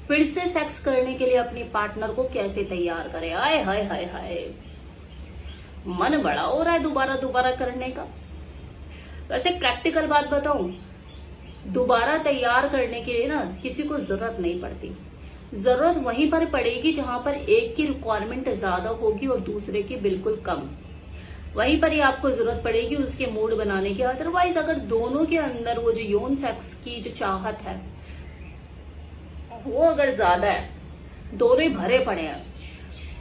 फिर से सेक्स करने के लिए अपने पार्टनर को कैसे तैयार करें। आए हाय हाय हाय, मन बड़ा हो रहा है दोबारा दोबारा करने का। वैसे प्रैक्टिकल बात बताऊं, दोबारा तैयार करने के लिए ना किसी को जरूरत नहीं पड़ती। जरूरत वहीं पर पड़ेगी जहां पर एक की रिक्वायरमेंट ज्यादा होगी और दूसरे की बिल्कुल कम। वहीं पर ही आपको जरूरत पड़ेगी उसके मूड बनाने की। अदरवाइज अगर दोनों के अंदर वो जो यौन सेक्स की जो चाहत है वो अगर ज्यादा है, दोनों ही भरे पड़े हैं,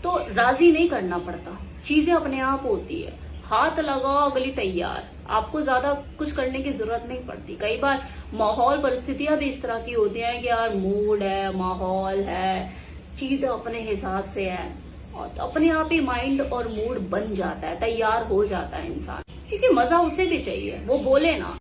तो राजी नहीं करना पड़ता, चीजें अपने आप होती है। हाथ लगाओ अगली तैयार, आपको ज्यादा कुछ करने की जरूरत नहीं पड़ती। कई बार माहौल परिस्थितियां भी इस तरह की होती हैं कि यार मूड है, माहौल है, चीजें अपने हिसाब से है, और तो अपने आप ही माइंड और मूड बन जाता है, तैयार हो जाता है इंसान। क्योंकि मजा उसे भी चाहिए, वो बोले ना,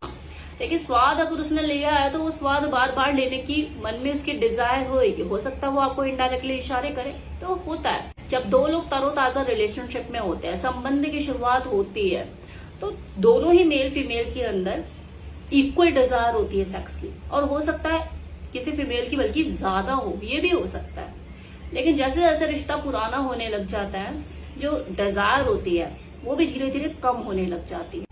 लेकिन स्वाद अगर उसने लिया है तो वो स्वाद बार बार लेने की मन में उसकी डिजायर होएगी। हो सकता है वो आपको इनडायरेक्टली इशारे करे, तो होता है जब दो लोग तरोताजा रिलेशनशिप में होते हैं, संबंध की शुरुआत होती है, तो दोनों ही मेल फीमेल के अंदर इक्वल डिजायर होती है सेक्स की। और हो सकता है किसी फीमेल की बल्कि ज्यादा हो, ये भी हो सकता है। लेकिन जैसे जैसे रिश्ता पुराना होने लग जाता है, जो डिजायर होती है वो भी धीरे धीरे कम होने लग जाती है।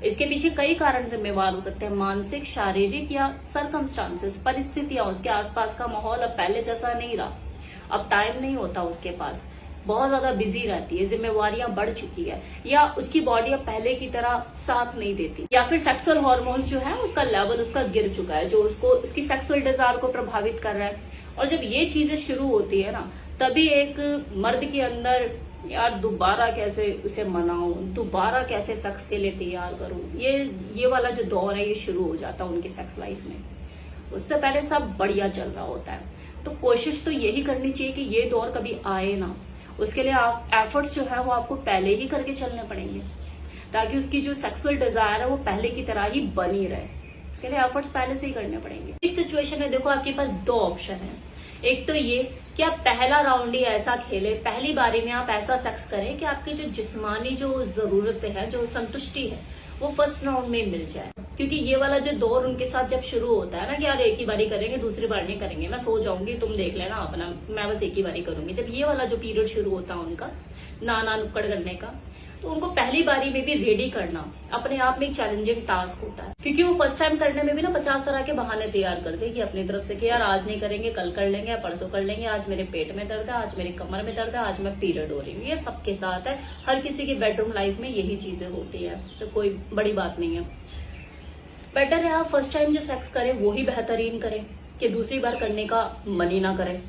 इसके पीछे कई कारण जिम्मेवार हो सकते हैं, मानसिक, शारीरिक या सरकमस्टांसेस, परिस्थितियां, उसके आसपास का माहौल अब पहले जैसा नहीं रहा, अब टाइम नहीं होता उसके पास, बहुत ज्यादा बिजी रहती है, जिम्मेवारियां बढ़ चुकी है, या उसकी बॉडी अब पहले की तरह साथ नहीं देती, या फिर सेक्सुअल हार्मोन्स जो है उसका लेवल उसका गिर चुका है, जो उसको उसकी सेक्सुअल डिजायर को प्रभावित कर रहा है। और जब ये चीजें शुरू होती है ना, तभी एक मर्द के अंदर यार दोबारा कैसे उसे मनाऊं, दोबारा कैसे सेक्स के लिए तैयार करूं, ये वाला जो दौर है ये शुरू हो जाता है उनकी सेक्स लाइफ में। उससे पहले सब बढ़िया चल रहा होता है। तो कोशिश तो यही करनी चाहिए कि ये दौर कभी आए ना। उसके लिए एफर्ट्स जो है वो आपको पहले ही करके चलने पड़ेंगे, ताकि उसकी जो सेक्सुअल डिजायर है वो पहले की तरह ही बनी रहे। इसके लिए एफर्ट्स पहले से ही करने पड़ेंगे। इस सिचुएशन में देखो आपके पास दो ऑप्शन है। एक तो ये कि आप पहला राउंड ही ऐसा खेले, पहली बारी में आप ऐसा सेक्स करें कि आपकी जो जिस्मानी जो जरूरतें हैं, जो संतुष्टि है, वो फर्स्ट राउंड में मिल जाए। क्योंकि ये वाला जो दौर उनके साथ जब शुरू होता है ना कि यार एक ही बारी करेंगे, दूसरी बार नहीं करेंगे, मैं सो जाऊंगी, तुम देख लेना अपना, मैं बस एक ही बारी करूंगी, जब ये वाला जो पीरियड शुरू होता है उनका नाना नुक्कड़ करने का, तो उनको पहली बारी में भी रेडी करना अपने आप में एक चैलेंजिंग टास्क होता है। क्योंकि वो फर्स्ट टाइम करने में भी ना 50 तरह के बहाने तैयार करते हैं कि अपनी तरफ से कि यार आज नहीं करेंगे, कल कर लेंगे, परसों कर लेंगे, आज मेरे पेट में दर्द है, आज मेरी कमर में दर्द है, आज मैं पीरियड हो रही हूँ। ये सबके साथ है, हर किसी की बेडरूम लाइफ में यही चीजें होती है, तो कोई बड़ी बात नहीं है। बेटर है आप फर्स्ट टाइम जो सेक्स करें वो ही बेहतरीन करें कि दूसरी बार करने का मन ही ना करें।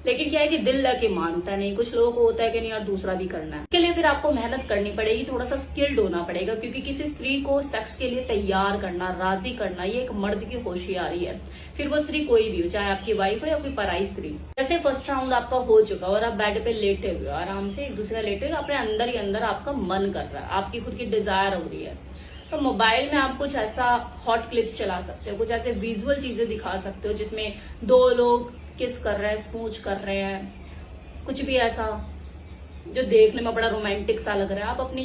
लेकिन क्या है कि दिल लगे मानता नहीं, कुछ लोगों को होता है कि नहीं यार दूसरा भी करना है। इसके लिए फिर आपको मेहनत करनी पड़ेगी, थोड़ा सा स्किल्ड होना पड़ेगा, क्योंकि किसी स्त्री को सेक्स के लिए तैयार करना, राजी करना, ये एक मर्द की होशियारी है। फिर वो स्त्री कोई भी हो, चाहे आपकी वाइफ हो या कोई पराई स्त्री। जैसे फर्स्ट राउंड आपका हो चुका और आप बेड पे लेटे हुए आराम से एक दूसरे लेटे हुए, अपने अंदर ही अंदर आपका मन कर रहा है, आपकी खुद की डिजायर हो रही है, तो मोबाइल में आप कुछ ऐसा हॉट क्लिप्स चला सकते हो, कुछ ऐसे विजुअल चीजें दिखा सकते हो जिसमें दो लोग किस कर रहे हैं, स्पूच कर रहे हैं, कुछ भी ऐसा जो देखने में बड़ा रोमांटिक सा लग रहा है, आप अपनी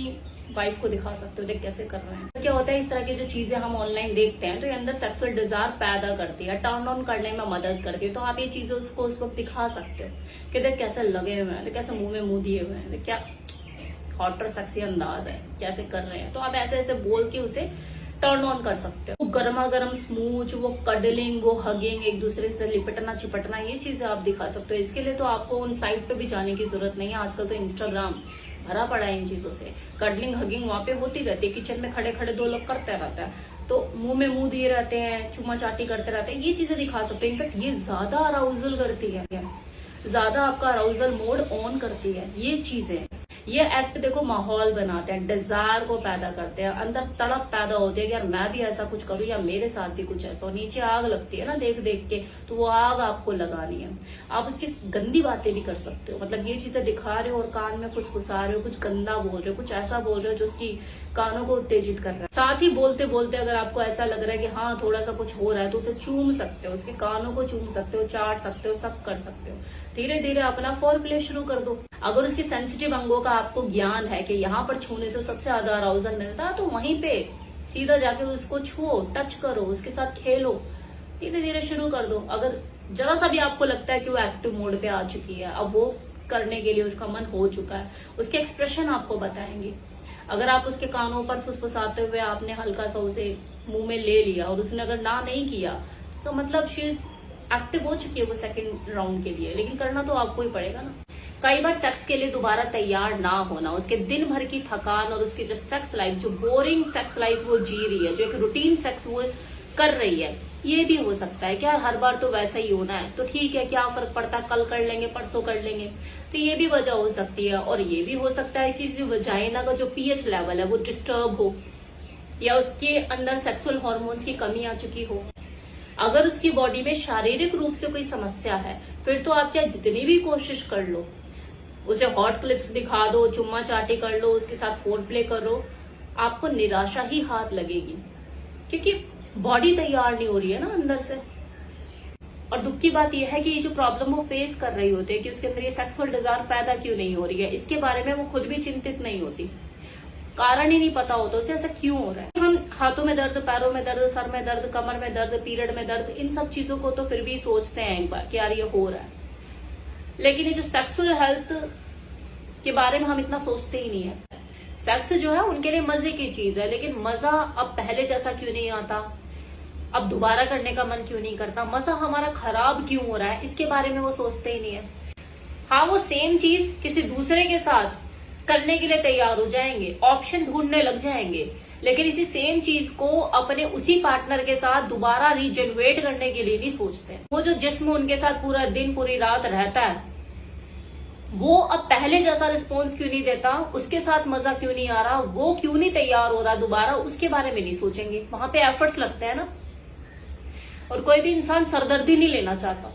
वाइफ को दिखा सकते हो देख कैसे कर रहे हैं। तो क्या होता है, इस तरह की जो चीजें हम ऑनलाइन देखते हैं तो ये अंदर सेक्सुअल डिजायर पैदा करती है, टर्न ऑन करने में मदद करती है। तो आप ये चीजें उसको उस वक्त दिखा सकते हो कि देख कैसे लगे हुए हैं, कैसे मुंह में मुंह दिए हुए हैं, क्या हॉट और सेक्सी अंदाज है, कैसे कर रहे हैं। तो आप ऐसे ऐसे बोल के उसे टर्न ऑन कर सकते हो। वो गर्मा गर्म स्मूच, वो कडलिंग, वो हगिंग, एक दूसरे से लिपटना चिपटना, ये चीजें आप दिखा सकते हो। इसके लिए तो आपको उन साइट पे भी जाने की जरूरत नहीं है, आजकल तो इंस्टाग्राम भरा पड़ा है इन चीजों से। कडलिंग हगिंग वहां पे होती रहती है, किचन में खड़े खड़े दो लोग करते रहते हैं, तो मुंह में मुंह दिए रहते हैं, चुमा चाटी करते रहते हैं, ये चीजें दिखा सकते हैं। इनफैक्ट ये ज्यादा अराउजल करती है, ज्यादा आपका अराउजल मोड ऑन करती है ये चीजें। ये एक्ट देखो माहौल बनाते हैं, डिजायर को पैदा करते हैं, अंदर तड़प पैदा होती है कि यार मैं भी ऐसा कुछ करूं या मेरे साथ भी कुछ ऐसा हो। नीचे आग लगती है ना देख देख के, तो वो आग आपको लगानी है। आप उसकी गंदी बातें भी कर सकते हो, मतलब ये चीजें दिखा रहे हो और कान में फुसफुसा रहे हो, कुछ गंदा बोल रहे हो, कुछ ऐसा बोल रहे हो जो उसकी कानों को उत्तेजित कर रहा है। साथ ही बोलते बोलते अगर आपको ऐसा लग रहा है कि हाँ थोड़ा सा कुछ हो रहा है, तो उसे चूम सकते हो, उसके कानों को चूम सकते हो, चाट सकते हो, सब कर सकते हो। धीरे धीरे अपना फोर प्ले शुरू कर दो। अगर उसके सेंसिटिव अंगों का आपको ज्ञान है कि यहाँ पर छूने से सबसे ज्यादा अराउजल मिलता है, तो वहीं पे सीधा जाके उसको छुओ, टच करो, उसके साथ खेलो, धीरे धीरे शुरू कर दो। अगर जरा सा भी आपको लगता है कि वो एक्टिव मोड पे आ चुकी है, अब वो करने के लिए उसका मन हो चुका है, उसके एक्सप्रेशन आपको बताएंगे। अगर आप उसके कानों पर फुसफुसाते हुए आपने हल्का सा उसे मुंह में ले लिया और उसने अगर ना नहीं किया, तो मतलब शी इज एक्टिव हो चुकी है वो सेकंड राउंड के लिए। लेकिन करना तो आपको ही पड़ेगा ना। कई बार सेक्स के लिए दोबारा तैयार ना होना, उसके दिन भर की थकान और उसकी जो सेक्स लाइफ, जो बोरिंग सेक्स लाइफ वो जी रही है, जो एक रूटीन सेक्स वो कर रही है, ये भी हो सकता है। क्या हर बार तो वैसा ही होना है, तो ठीक है, क्या फर्क पड़ता है, कल कर लेंगे, परसों कर लेंगे। तो ये भी वजह हो सकती है। और ये भी हो सकता है कि जो वजाइना का जो पीएच लेवल है वो डिस्टर्ब हो, या उसके अंदर सेक्सुअल हार्मोन्स की कमी आ चुकी हो। अगर उसकी बॉडी में शारीरिक रूप से कोई समस्या है, फिर तो आप चाहे जितनी भी कोशिश कर लो, उसे हॉट क्लिप्स दिखा दो, चुम्मा चाटी कर लो, उसके साथ फोन प्ले करो, आपको निराशा ही हाथ लगेगी, क्योंकि बॉडी तैयार नहीं हो रही है ना अंदर से। और दुख की बात यह है कि ये जो प्रॉब्लम वो फेस कर रही होती है कि उसके अंदर ये सेक्सुअल डिजायर पैदा क्यों नहीं हो रही है, इसके बारे में वो खुद भी चिंतित नहीं होती, कारण ही नहीं पता होता उसे ऐसा क्यों हो रहा है। हम हाथों में दर्द, पैरों में दर्द, सर में दर्द, कमर में दर्द, पीरियड में दर्द, इन सब चीजों को तो फिर भी सोचते हैं एक बार कि यार ये हो रहा है, लेकिन ये जो सेक्सुअल हेल्थ के बारे में हम इतना सोचते ही नहीं है। सेक्स जो है उनके लिए मजे की चीज है, लेकिन मजा अब पहले जैसा क्यों नहीं आता, अब दोबारा करने का मन क्यों नहीं करता, मजा हमारा खराब क्यों हो रहा है, इसके बारे में वो सोचते ही नहीं है। हाँ, वो सेम चीज किसी दूसरे के साथ करने के लिए तैयार हो जाएंगे, ऑप्शन ढूंढने लग जाएंगे, लेकिन इसी सेम चीज को अपने उसी पार्टनर के साथ दोबारा रीजनरेट करने के लिए नहीं सोचते। वो जो जिस्म उनके साथ पूरा दिन पूरी रात रहता है, वो अब पहले जैसा रिस्पॉन्स क्यों नहीं देता, उसके साथ मजा क्यों नहीं आ रहा, वो क्यों नहीं तैयार हो रहा दोबारा, उसके बारे में नहीं सोचेंगे। वहां पे एफर्ट्स लगते हैं ना। और कोई भी इंसान सरदर्दी नहीं लेना चाहता,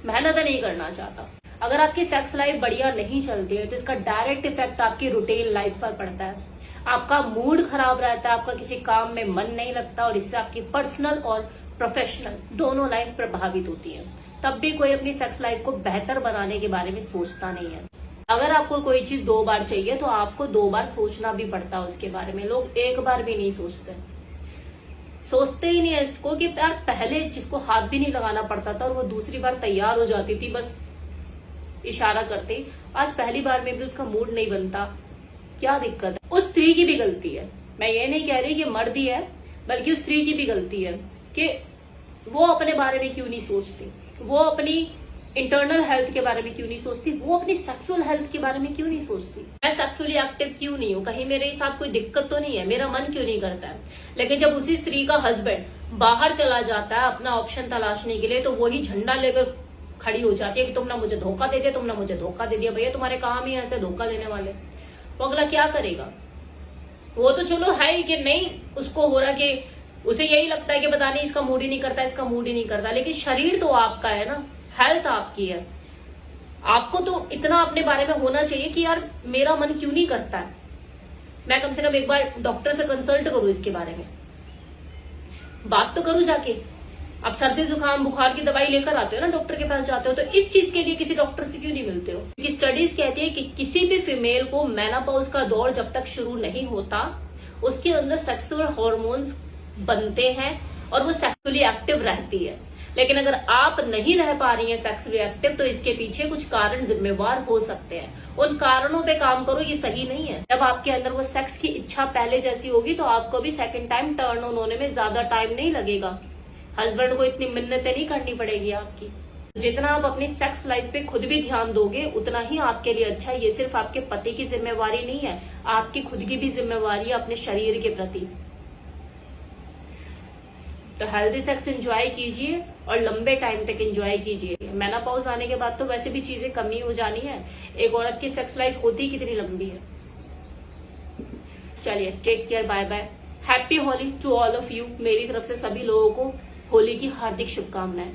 मेहनत नहीं करना चाहता। अगर आपकी सेक्स लाइफ बढ़िया नहीं चलती है तो इसका डायरेक्ट इफेक्ट आपकी रूटीन लाइफ पर पड़ता है। आपका मूड खराब रहता है, आपका किसी काम में मन नहीं लगता, और इससे आपकी पर्सनल और प्रोफेशनल दोनों लाइफ प्रभावित होती है। तब भी कोई अपनी सेक्स लाइफ को बेहतर बनाने के बारे में सोचता नहीं है। अगर आपको कोई चीज 2 बार चाहिए तो आपको 2 बार सोचना भी पड़ता है उसके बारे में। लोग 1 बार भी नहीं सोचते ही नहीं है इसको कि यार पहले जिसको हाथ भी नहीं लगाना पड़ता था और वो दूसरी बार तैयार हो जाती थी बस इशारा करते, आज पहली बार में भी उसका मूड नहीं बनता, क्या दिक्कत है। उस स्त्री की भी गलती है, मैं ये नहीं कह रही कि मर्द ही है, बल्कि उस स्त्री की भी गलती है कि वो अपने बारे में क्यों नहीं सोचती, वो अपनी इंटरनल हेल्थ के बारे में क्यों नहीं सोचती, वो अपनी सेक्सुअल हेल्थ के बारे में क्यों नहीं सोचती। मैं सेक्सुअली एक्टिव क्यों नहीं हूँ, कहीं मेरे साथ कोई दिक्कत तो नहीं है, मेरा मन क्यों नहीं करता है। लेकिन जब उसी स्त्री का हस्बैंड बाहर चला जाता है अपना ऑप्शन तलाशने के लिए, तो वही झंडा लेकर खड़ी हो जाती है कि तुम ना मुझे धोखा दे दिया, तुम ना मुझे धोखा दे दिया। भैया तुम्हारे काम ही ऐसे धोखा देने वाले, वो अगला क्या करेगा। वो तो चलो है ही कि नहीं, उसको हो रहा कि उसे यही लगता है कि पता नहीं इसका मूड ही नहीं करता, इसका मूड ही नहीं करता, लेकिन शरीर तो आपका है ना, हेल्थ आपकी है। आपको तो इतना अपने बारे में होना चाहिए कि यार मेरा मन क्यों नहीं करता है, मैं कम से कम एक बार डॉक्टर से कंसल्ट करूं, इसके बारे में बात तो करूं जाके। आप सर्दी जुकाम बुखार की दवाई लेकर आते हो ना, डॉक्टर के पास जाते हो, तो इस चीज के लिए किसी डॉक्टर से क्यों नहीं मिलते हो। क्योंकि स्टडीज कहती है कि किसी भी फीमेल को मेनोपॉज का दौर जब तक शुरू नहीं होता, उसके अंदर सेक्सुअल हार्मोन्स बनते हैं और वो सेक्सुअली एक्टिव रहती है। लेकिन अगर आप नहीं रह पा रही हैं सेक्सुअली एक्टिव, तो इसके पीछे कुछ कारण जिम्मेवार हो सकते हैं। उन कारणों पे काम करो, ये सही नहीं है। जब आपके अंदर वो सेक्स की इच्छा पहले जैसी होगी, तो आपको भी सेकंड टाइम टर्न ऑन होने में ज्यादा टाइम नहीं लगेगा, हस्बैंड को इतनी मिन्नतें नहीं करनी पड़ेगी आपकी। जितना आप अपनी सेक्स लाइफ पे खुद भी ध्यान दोगे, उतना ही आपके लिए अच्छा है। ये सिर्फ आपके पति की जिम्मेवारी नहीं है, आपकी खुद की भी जिम्मेवारी है अपने शरीर के प्रति। तो हेल्दी सेक्स एंजॉय कीजिए और लंबे टाइम तक एंजॉय कीजिए। मेनोपॉज आने के बाद तो वैसे भी चीजें कमी हो जानी है। एक औरत की सेक्स लाइफ होती कितनी लंबी है। चलिए, take care, bye bye, happy Holi to all of you. मेरी तरफ से सभी लोगों को होली की हार्दिक शुभकामनाएं।